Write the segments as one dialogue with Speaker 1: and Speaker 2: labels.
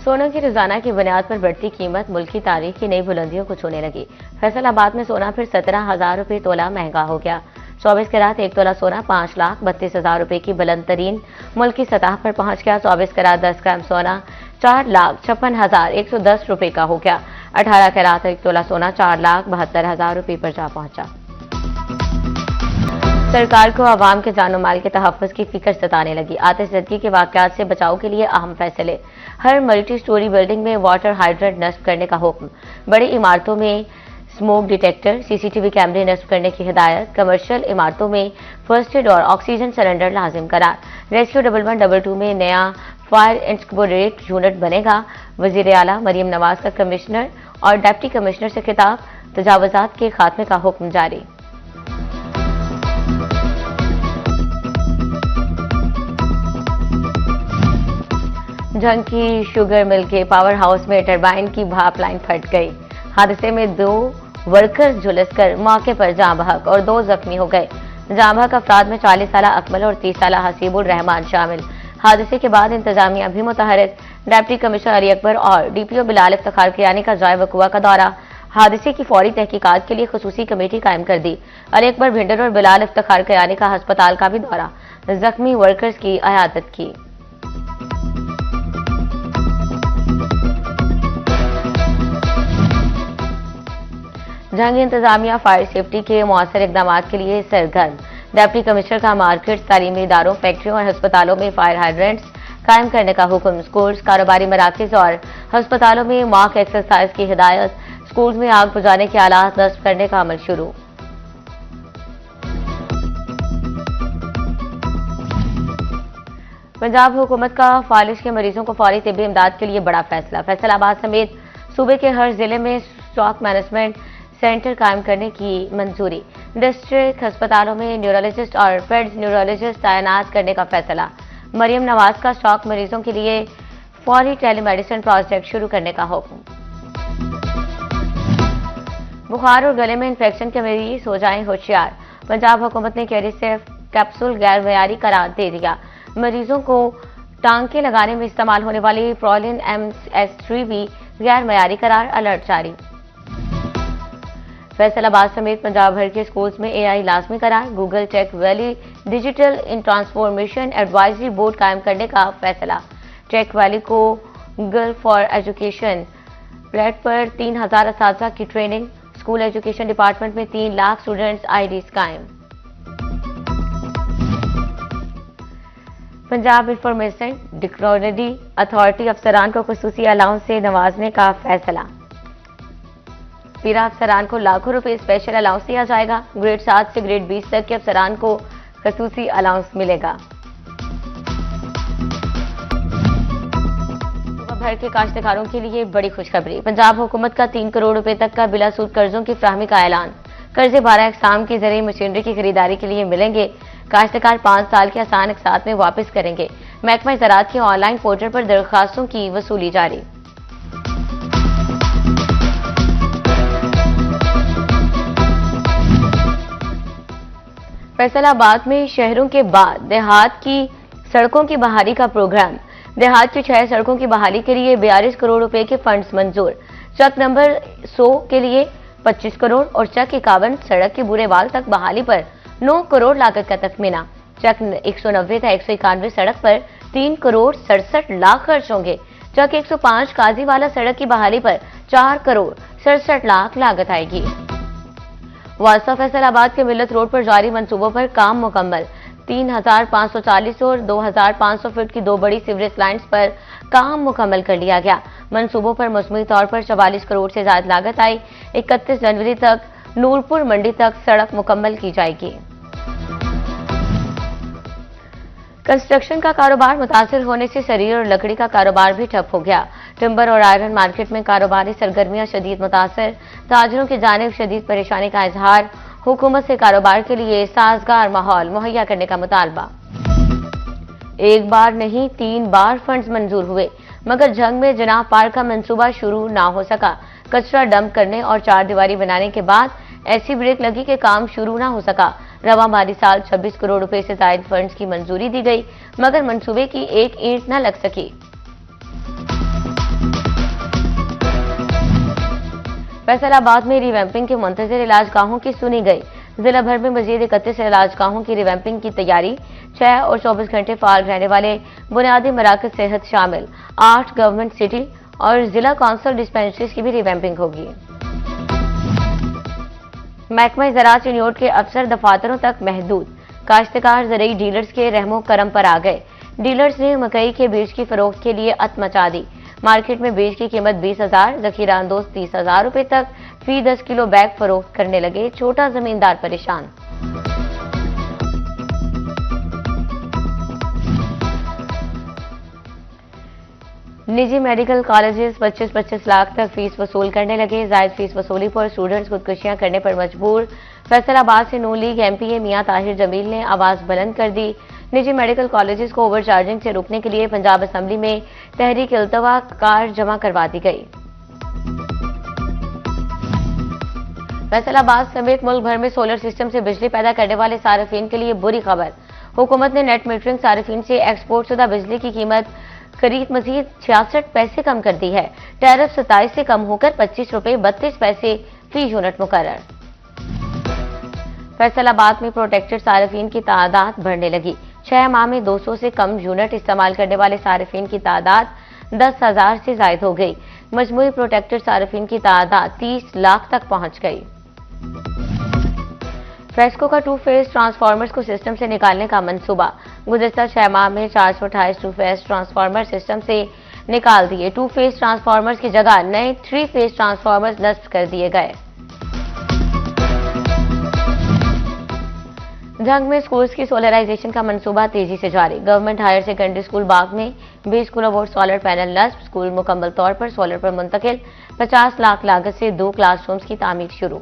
Speaker 1: सोना की रोजाना की बुनियाद पर बढ़ती कीमत मुल्क की तारीख की नई बुलंदियों को छूने लगी। फैसलाबाद में सोना फिर 17,000 रुपये तोला महंगा हो गया। 24 कैरात 1 तोला सोना 5,32,000 रुपये की बुलंद तरीन मुल्क की सतह पर पहुंच गया। 24 कैरात 10 ग्राम सोना 4,56,110 रुपये का हो गया। 18 कैरात 1 तोला सोना 4,72,000 रुपये पर जा पहुंचा। सरकार को आवाम के जानो माल के तहफ़्फ़ुज़ की फिक्र सताने लगी। आतिशज़दगी के वाक़यात से बचाव के लिए अहम फैसले। हर मल्टी स्टोरी बिल्डिंग में वाटर हाइड्रेंट नस्ब करने का हुक्म। बड़ी इमारतों में स्मोक डिटेक्टर, सीसीटीवी कैमरे नस्ब करने की हिदायत। कमर्शियल इमारतों में फर्स्ट एड और ऑक्सीजन सिलेंडर लाजिम करार। रेस्क्यू 1122 में नया फायर एक्सटिंग्विशर यूनिट बनेगा। वज़ीर आला मरियम नवाज का कमिश्नर और डिप्टी कमिश्नर से खिताब। तजावुज़ात के खात्मे का हुक्म जारी। जंग की शुगर मिल के पावर हाउस में टरबाइन की भाप लाइन फट गई। हादसे में 2 वर्कर्स झुलसकर मौके पर जाँ बहक और 2 जख्मी हो गए। जाँ बहक अफराद में 40 साला अकमल और 30 साला हसीबुर रहमान शामिल। हादसे के बाद इंतजामिया भी मुतहरिक। डिप्टी कमिश्नर अली अकबर और डीपीओ बिलाल इफ्तिखार किरानी का जाए वकुआ का दौरा। हादसे की फौरी तहकीकात के लिए खुसूसी कमेटी कायम कर दी। अली अकबर भिंडर और बिलाल इफ्तिखार किरानी का अस्पताल का भी दौरा। जख्मी वर्कर्स की अयादत की। जंग इंतजामिया फायर सेफ्टी के मौसर इकदाम के लिए सरगर्म। डिप्टी कमिश्नर का मार्केट, तालीमी इदारों, फैक्ट्रियों और अस्पतालों में फायर हाइड्रेंट्स कायम करने का हुक्म। स्कूल्स, कारोबारी मराकज और अस्पतालों में मॉक एक्सरसाइज की हिदायत। स्कूल्स में आग बुझाने के आलात नस्ब करने का अमल शुरू। पंजाब हुकूमत का फालिज के मरीजों को फौरी तिब्बी इमदाद के लिए बड़ा फैसला। फैसलाबाद समेत सूबे के हर जिले में स्ट्रोक मैनेजमेंट सेंटर कायम करने की मंजूरी। डिस्ट्रिक्ट अस्पतालों में न्यूरोलॉजिस्ट और पेड न्यूरोलॉजिस्ट तैनात करने का फैसला। मरियम नवाज का स्ट्रोक मरीजों के लिए फौरी टेलीमेडिसिन प्रोजेक्ट शुरू करने का हुक्म। बुखार और गले में इंफेक्शन के मरीज हो जाएं होशियार। पंजाब हुकूमत ने कैरिसेफ कैप्सूल गैर मयारी करार दे दिया। मरीजों को टांके लगाने में इस्तेमाल होने वाली प्रोलिन MS3 भी गैर मयारी करार। अलर्ट जारी। फैसलाबाद समेत पंजाब भर के स्कूल्स में AI लाजमी करार। Google Tech Valley digital in transformation advisory board कायम करने का फैसला। टेक वैली को गर्ल फॉर एजुकेशन प्लेट पर 3,000 असातिज़ा की ट्रेनिंग। स्कूल एजुकेशन डिपार्टमेंट में 3 लाख स्टूडेंट्स IDs कायम। पंजाब इंफॉर्मेशन टेक्नोलॉजी अथॉरिटी अफसरान को खुसूसी अलाउंस से नवाजने का फैसला। पीरा अफसरान को लाखों रुपए स्पेशल अलाउंस दिया जाएगा। ग्रेड 7 से ग्रेड 20 तक के अफसरान को खुसूसी अलाउंस मिलेगा। भर के काश्तकारों के लिए बड़ी खुशखबरी। पंजाब हुकूमत का 3 करोड़ रुपए तक का बिला सूद कर्जों की फराहमी का ऐलान। कर्जे 12 अक़साम की ज़रिए मशीनरी की खरीदारी के लिए मिलेंगे। काश्तकार 5 साल के आसान अक़सात में वापस करेंगे। महकमा ज़राअत के ऑनलाइन पोर्टल पर दरख्वास्तों की वसूली जारी। फैसलाबाद में शहरों के बाद देहात की सड़कों की बहाली का प्रोग्राम। देहात की 6 सड़कों की बहाली के लिए 42 करोड़ रुपए के फंड्स मंजूर। चक नंबर 100 के लिए 25 करोड़ और चक 51 सड़क के बुरेवाल तक बहाली पर 9 करोड़ लागत का तखमीना। चक 190 था 191 सड़क पर 3 करोड़ 67 लाख खर्च होंगे। चक 105 काजीवाला सड़क की बहाली पर 4 करोड़ 67 लाख लागत आएगी। वास्ता फैसलाबाद के मिल्लत रोड पर जारी मंसूबों पर काम मुकम्मल। 3,540 और 2,500 फीट की 2 बड़ी सीवरेज लाइन्स पर काम मुकम्मल कर लिया गया। मंसूबों पर मजमूई तौर पर 44 करोड़ से ज्यादा लागत आई। 31 जनवरी तक नूरपुर मंडी तक सड़क मुकम्मल की जाएगी। कंस्ट्रक्शन का कारोबार मुतासिर होने से सरीर और लकड़ी का कारोबार भी ठप हो गया। टिम्बर और आयरन मार्केट में कारोबारी सरगर्मियां शदीद मुतासिर। ताजरों की जानिब शदीद परेशानी का इजहार। हुकूमत से कारोबार के लिए साजगार माहौल मुहैया करने का मुतालबा। एक बार नहीं 3 बार फंड्स मंजूर हुए मगर जंग में जनाह पार्क का मंसूबा शुरू ना हो सका। कचरा डंप करने और 4 दीवारी बनाने के बाद ऐसी ब्रेक लगी कि काम शुरू ना हो सका। रवा माली साल 26 करोड़ रुपए से जायद फंड्स की मंजूरी दी गई मगर मंसूबे की एक ईंट न लग सकी। फैसलाबाद में रिवैम्पिंग के मुंतजर इलाजगाहों की सुनी गई। जिला भर में मजीद 31 इलाजगाहों की रिवैम्पिंग की तैयारी। 6 और 24 घंटे फाल रहने वाले बुनियादी मराकज सेहत शामिल 8 गवर्नमेंट सिटी और जिला काउंसिल डिस्पेंसरीज की भी रिवैम्पिंग होगी। महकमा ज़राअत चिन्योट के अफसर दफातरों तक महदूद। काश्तकार ज़रूरी डीलर्स के रहमो करम पर आ गए। डीलर्स ने मकई के बीज की फरोख्त के लिए अत मचा दी। मार्केट में बीज की कीमत 20,000, जखीरा अंदोज 30,000 रुपए तक फी 10 किलो बैग फरोख्त करने लगे। छोटा जमींदार परेशान। निजी मेडिकल कॉलेजेस 25-25 लाख तक फीस वसूल करने लगे। जायद फीस वसूली पर स्टूडेंट्स खुदकुशियां करने पर मजबूर। फैसलाबाद से नून लीग एमपीए मियां ताहिर जमील ने आवाज बुलंद कर दी। निजी मेडिकल कॉलेजेस को ओवरचार्जिंग से रोकने के लिए पंजाब असेंबली में तहरीक इल्तवा कार जमा करवा दी गई। फैसलाबाद समेत मुल्क भर में सोलर सिस्टम से बिजली पैदा करने वाले सार्फिन के लिए बुरी खबर। हुकूमत ने नेट मीटरिंग सार्फिन से एक्सपोर्ट शुदा बिजली की कीमत करीब मजीद 66 पैसे कम कर दी है। टैरिफ 27 से कम होकर 25 रुपए 32 पैसे फी यूनिट मुकर्रर। फैसलाबाद में प्रोटेक्टेड सार्फिन की तादाद बढ़ने लगी। 6 माह में 200 से कम यूनिट इस्तेमाल करने वाले सार्फिन की तादाद 10,000 से जायद हो गई। मजमूई प्रोटेक्टेड सार्फिन की तादाद 30 लाख तक पहुंच गई। फेस्को का 2 फेज ट्रांसफार्मर्स को सिस्टम से निकालने का मंसूबा। गुज़िश्ता 6 माह में 428 2 फेज ट्रांसफार्मर सिस्टम से निकाल दिए। 2 फेज ट्रांसफार्मर्स की जगह नए 3 फेज ट्रांसफार्मर्स नस्ब कर दिए गए। जंग में स्कूल्स की सोलराइजेशन का मंसूबा तेजी से जारी। गवर्नमेंट हायर सेकेंडरी स्कूल बाग में 20 किलोवाट सोलर पैनल नस्ब। स्कूल मुकम्मल तौर पर सोलर पर मुंतकिल। 50 लाख लागत से 2 क्लासरूम्स की तामीर शुरू।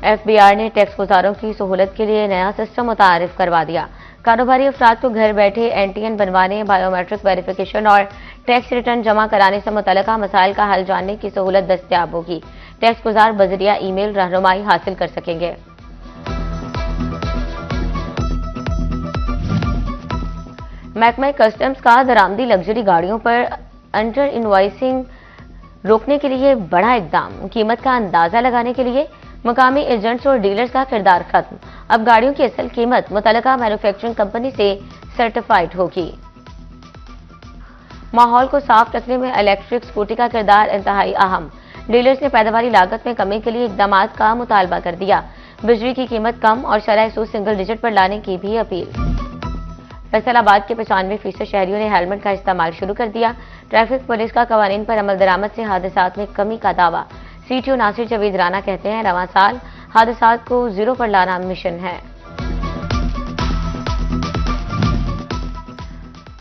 Speaker 1: एफबीआर ने टैक्स गुजारों की सहूलत के लिए नया सिस्टम मुतारिफ करवा दिया। कारोबारी अफराद को घर बैठे एनटीएन बनवाने, बायोमेट्रिक वेरिफिकेशन और टैक्स रिटर्न जमा कराने से मुतल्लिका मसाइल का हल जानने की सहूलत दस्तयाब होगी। टैक्स गुजार बजरिया ईमेल रहनुमाई हासिल कर सकेंगे। महकमा कस्टम्स का दरामदी लग्जरी गाड़ियों पर अंडर इनवॉइसिंग रोकने के लिए बड़ा इकदाम। कीमत का अंदाजा लगाने के लिए मुकामी एजेंट्स और डीलर्स का किरदार खत्म। अब गाड़ियों की असल कीमत मुतल्लिका मैन्युफैक्चरिंग कंपनी से सर्टिफाइड होगी। माहौल को साफ रखने में इलेक्ट्रिक स्कूटी का किरदार इंतहाई अहम। डीलर्स ने पैदावारी लागत में कमी के लिए इकदाम का मुतालबा कर दिया। बिजली की कीमत कम और शरह सूद सिंगल डिजिट पर लाने की भी अपील। फैसलाबाद के 95% शहरियों ने हेलमेट का इस्तेमाल शुरू कर दिया। ट्रैफिक पुलिस का कवानीन पर अमल दरामद से हादसात में कमी का दावा। सीटीओ नासिर जवेद राना कहते हैं, रवां साल हादसात को 0 पर लाना मिशन है।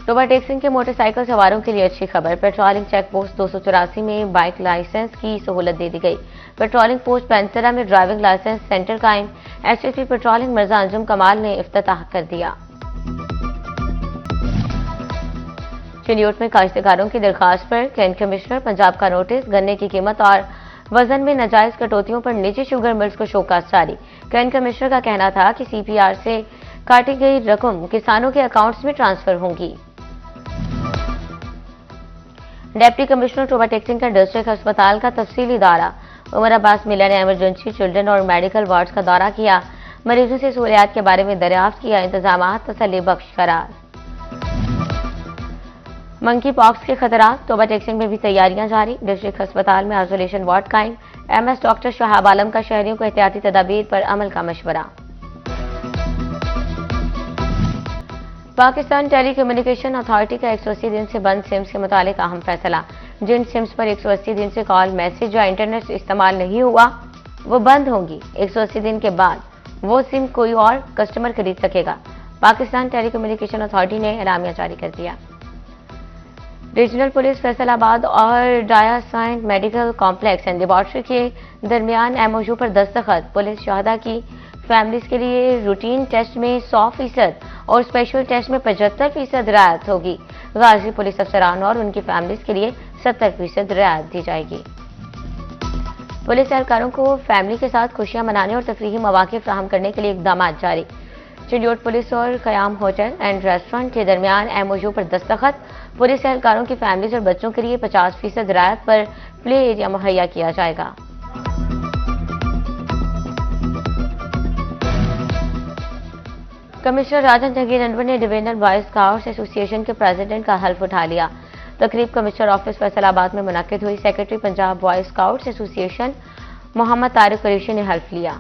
Speaker 1: ओवरटेक्सिंग के मोटरसाइकिल सवारों के लिए अच्छी खबर। पेट्रोलिंग चेक पोस्ट 284 में बाइक लाइसेंस की सहूलत दे दी गई। पेट्रोलिंग पोस्ट पेंसरा में ड्राइविंग लाइसेंस सेंटर कायम। एसएसपी पेट्रोलिंग मिर्जा अंजुम कमाल ने इफ्तिताह कर दिया। चिन्योट में काश्तकारों की दरखास्त पर कैंट कमिश्नर पंजाब का नोटिस। गन्ने की कीमत और वजन में नाजायज कटौतियों पर निजी शुगर मिल्स को शोकास जारी। कैंट कमिश्नर का कहना था कि सीपीआर से काटी गई रकम किसानों के अकाउंट्स में ट्रांसफर होंगी। डिप्टी कमिश्नर ओवरटेक्सिंग का डिस्ट्रिक्ट अस्पताल का तफसीली दौरा। उमर अब्बास मिल्ला ने इमरजेंसी, चिल्ड्रन और मेडिकल वार्ड्स का दौरा किया। मरीजों से सहूलियात के बारे में दरियाफ्त किया। इंतजाम तसल्ली बख्श करार। मंकी पॉक्स के खतरात। ओवरटेक्सिंग में भी तैयारियां जारी। डिस्ट्रिक्ट अस्पताल में आइसोलेशन वार्ड कायम। एमएस डॉक्टर शहाब आलम का शहरियों को एहतियाती तदाबीर पर अमल का मशवरा। पाकिस्तान टेलीकम्युनिकेशन अथॉरिटी का 180 दिन से बंद सिम्स के मुतालिक अहम फैसला। जिन सिम्स पर 180 दिन से कॉल, मैसेज या इंटरनेट इस्तेमाल नहीं हुआ वो बंद होंगी। 180 दिन के बाद वो सिम कोई और कस्टमर खरीद सकेगा। पाकिस्तान टेलीकम्युनिकेशन अथॉरिटी ने एलामिया जारी कर दिया। रीजनल पुलिस फैसलाबाद और डाया science medical complex and laboratory के दरमियान एमओयू पर दस्तखत। पुलिस शहदा की फैमिलीज के लिए रूटीन टेस्ट में 100% और स्पेशल टेस्ट में 75% रियायत होगी। गाजी पुलिस अफसरान और उनकी फैमिलीज के लिए 70% रियायत दी जाएगी। पुलिस एहलकारों को फैमिली के साथ खुशियां मनाने और तफरीही मौके फराहम करने के लिए इकदाम जारी। चिडियोट पुलिस और कयाम होटल एंड रेस्टोरेंट के दरमियान एमओयू पर दस्तखत। पुलिस एहलकारों की फैमिलीज और बच्चों के लिए 50% रियायत पर प्ले एरिया मुहैया किया जाएगा। कमिश्नर राजन जहांगीर अनवर ने डिवीजनल बॉय स्काउट्स एसोसिएशन के प्रेसिडेंट का हल्फ उठा लिया। तकरीब कमिश्नर ऑफिस फैसलाबाद में मुनक्किद हुई। Secretary Punjab boy scouts association Mohammad Tariq Qureshi ने हल्फ लिया।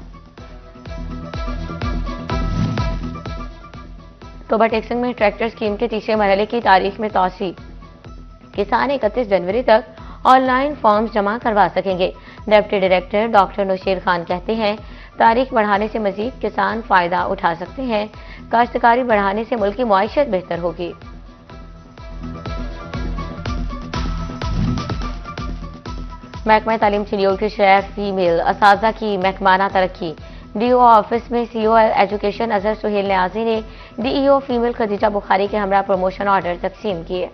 Speaker 1: तोबा टेक्सन में ट्रैक्टर स्कीम के तीसरे मरहले की तारीख में तौसी। किसान 31 जनवरी तक ऑनलाइन फॉर्म्स जमा करवा सकेंगे। डिप्टी डायरेक्टर डॉक्टर नौशीर खान कहते हैं, तारीख बढ़ाने से मजीद किसान फायदा उठा सकते हैं। काश्तकारी बढ़ाने से मुल्क की मुआइशत बेहतर होगी। महकमा तालीम चिडियोट के शहर फीमेल असातिज़ा की महकमाना तरक्की। डीओ ऑफिस में सीओ एजुकेशन अजहर सुहेल न्याजी ने डीईओ फीमेल खदीजा बुखारी के हमरा प्रमोशन ऑर्डर तकसीम किए।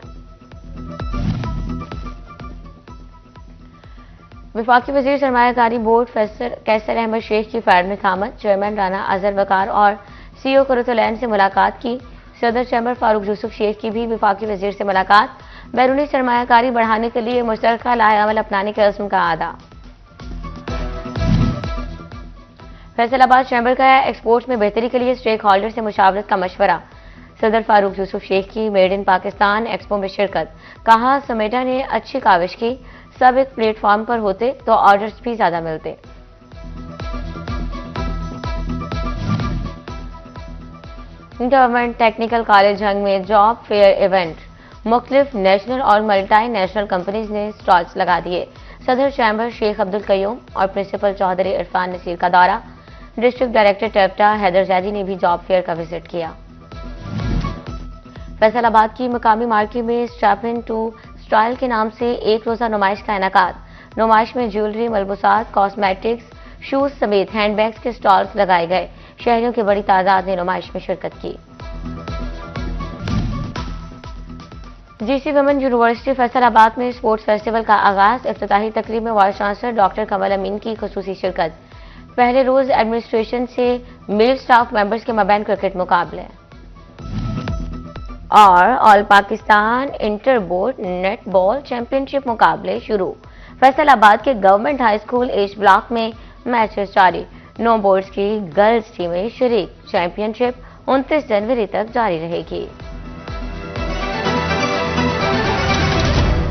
Speaker 1: वफाकी वजीर सरमायाकारी बोर्ड कैसर अहमद शेख की फैड में खामद। चेयरमैन राना अजहर वकार और सीओ कुरतुलैन से मुलाकात की। सदर चैम्बर फारूक यूसुफ शेख की भी वफाकी वजीर से मुलाकात। बैरूनी सरमायाकारी बढ़ाने के लिए मुश्तरका लाहे अमल अपनाने के रस्म का आदा। फैसलाबाद चैम्बर का एक्सपोर्ट में बेहतरी के लिए स्टेक होल्डर से मुशावरत का मशवरा। सदर फारूक यूसुफ शेख की मेड इन पाकिस्तान एक्सपो में शिरकत। कहा, समेटा ने अच्छी काविश की, सब एक प्लेटफॉर्म पर होते तो ऑर्डर्स भी ज्यादा मिलते। गवर्नमेंट टेक्निकल कॉलेज जंग में जॉब फेयर इवेंट। मुख्तलिफ नेशनल और मल्टी नेशनल कंपनीज ने स्टॉल्स लगा दिए। सदर चैम्बर शेख अब्दुल कयूम और प्रिंसिपल चौधरी इरफान नसीर का दौरा। डिस्ट्रिक्ट डायरेक्टर टेप्टा हैदर जैदी ने भी जॉब फेयर का विजिट किया। फैसलाबाद की मुकामी मार्केट में स्टेप इन टू स्टाइल के नाम से एक रोजा नुमाइश का इनेकाद। नुमाइश में ज्वेलरी, मलबूसात, कॉस्मेटिक्स, शूज समेत हैंडबैग्स के स्टॉल्स लगाए गए। शहरियों की बड़ी तादाद ने नुमाइश में शिरकत की। जीसी वुमेन यूनिवर्सिटी फैसलाबाद में स्पोर्ट्स फेस्टिवल का आगाज। इफ्तिताही तकरीब में vice chancellor doctor Kamal Amin की खुसूसी शिरकत। पहले रोज एडमिनिस्ट्रेशन से मेल स्टाफ मेंबर्स के मबैन क्रिकेट मुकाबले और all Pakistan inter board net ball championship मुकाबले शुरू। फैसलाबाद के government high school H block में मैचेस जारी। 9 बोर्ड्स की गर्ल्स टीमें शरीक। चैंपियनशिप 29 जनवरी तक जारी रहेगी।